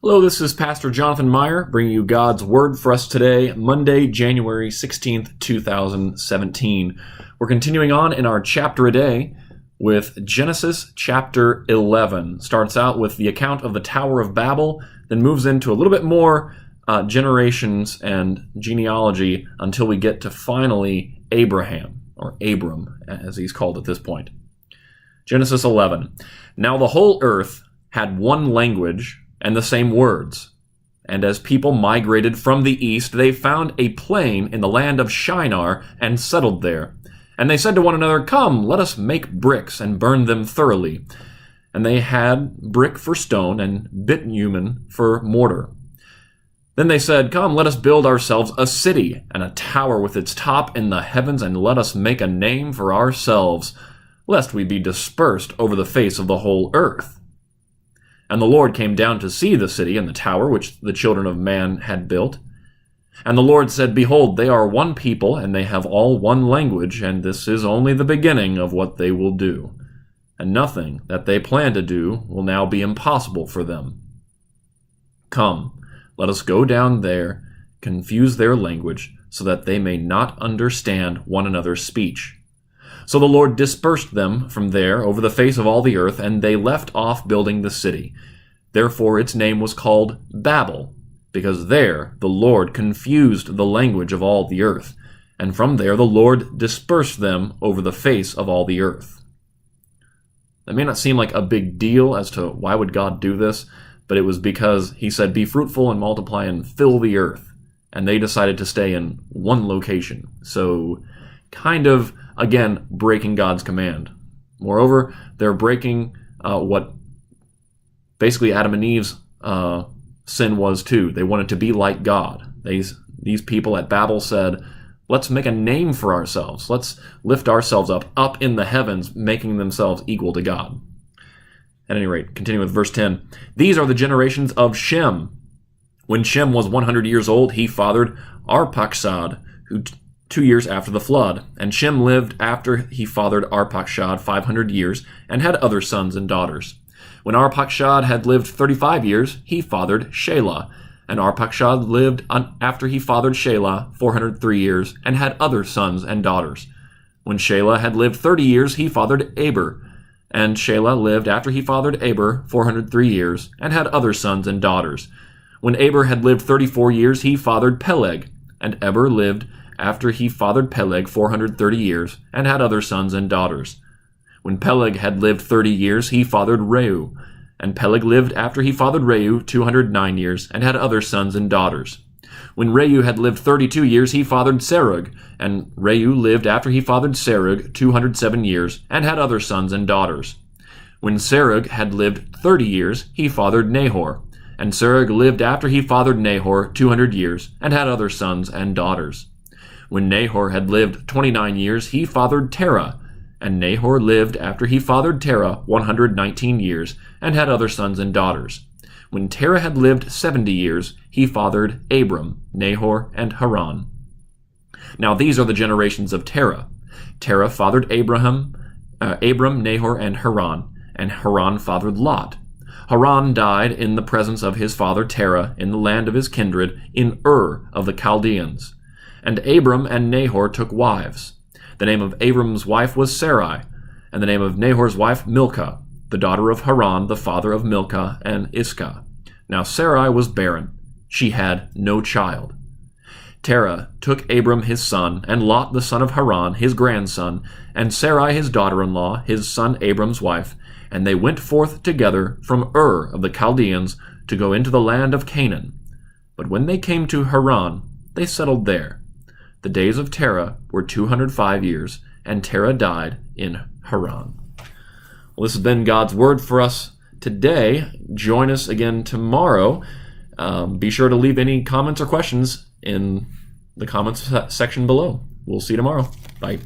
Hello, this is Pastor Jonathan Meyer bringing you God's Word for us today, Monday, January 16th, 2017. We're continuing on in our chapter a day with Genesis chapter 11. Starts out with the account of the Tower of Babel, then moves into a little bit more generations and genealogy until we get to finally Abraham, or Abram, as he's called at this point. Genesis 11. Now the whole earth had one language and the same words. And as people migrated from the east, they found a plain in the land of Shinar and settled there. And they said to one another, "Come, let us make bricks and burn them thoroughly." And they had brick for stone and bitumen for mortar. Then they said, "Come, let us build ourselves a city and a tower with its top in the heavens, and let us make a name for ourselves, lest we be dispersed over the face of the whole earth." And the Lord came down to see the city and the tower which the children of man had built. And the Lord said, "Behold, they are one people, and they have all one language, and this is only the beginning of what they will do. And nothing that they plan to do will now be impossible for them. Come, let us go down there, confuse their language, so that they may not understand one another's speech." So the Lord dispersed them from there over the face of all the earth, and they left off building the city. Therefore its name was called Babel, because there the Lord confused the language of all the earth, and from there the Lord dispersed them over the face of all the earth. That may not seem like a big deal as to why would God do this, but it was because he said, "Be fruitful and multiply and fill the earth," and they decided to stay in one location. So kind of, again, breaking God's command. Moreover, they're breaking what basically Adam and Eve's sin was too. They wanted to be like God. These people at Babel said, "Let's make a name for ourselves. Let's lift ourselves up in the heavens, making themselves equal to God." At any rate, continue with verse 10. "These are the generations of Shem. When Shem was 100 years old, he fathered Arpachshad, who 2 years after the flood. And Shem lived after he fathered Arpachshad 500 years, and had other sons and daughters. When Arpachshad had lived 35 years, he fathered Shelah. And Arpachshad lived after he fathered Shelah 403 years, and had other sons and daughters. When Shelah had lived 30 years, he fathered Eber. And Shelah lived after he fathered Eber 403 years, and had other sons and daughters. When Eber had lived 34 years, he fathered Peleg. And Eber lived after he fathered Peleg 430 years, and had other sons and daughters. When Peleg had lived 30 years, he fathered Reu. And Peleg lived after he fathered Reu 209 years, and had other sons and daughters. When Reu had lived 32 years, he fathered Serug. And Reu lived after he fathered Serug 207 years, and had other sons and daughters. When Serug had lived 30 years, he fathered Nahor. And Serug lived after he fathered Nahor 200 years, and had other sons and daughters. When Nahor had lived 29 years, he fathered Terah. And Nahor lived after he fathered Terah 119 years, and had other sons and daughters. When Terah had lived 70 years, he fathered Abram, Nahor, and Haran. Now these are the generations of Terah. Terah fathered Abram, Nahor, and Haran fathered Lot. Haran died in the presence of his father Terah in the land of his kindred, in Ur of the Chaldeans. And Abram and Nahor took wives. The name of Abram's wife was Sarai, and the name of Nahor's wife Milcah, the daughter of Haran, the father of Milcah and Iscah. Now Sarai was barren. She had no child. Terah took Abram his son, and Lot the son of Haran, his grandson, and Sarai his daughter-in-law, his son Abram's wife, and they went forth together from Ur of the Chaldeans to go into the land of Canaan. But when they came to Haran, they settled there. The days of Terah were 205 years, and Terah died in Haran. Well, this has been God's Word for us today. Join us again tomorrow. Be sure to leave any comments or questions in the comments section below. We'll see you tomorrow. Bye.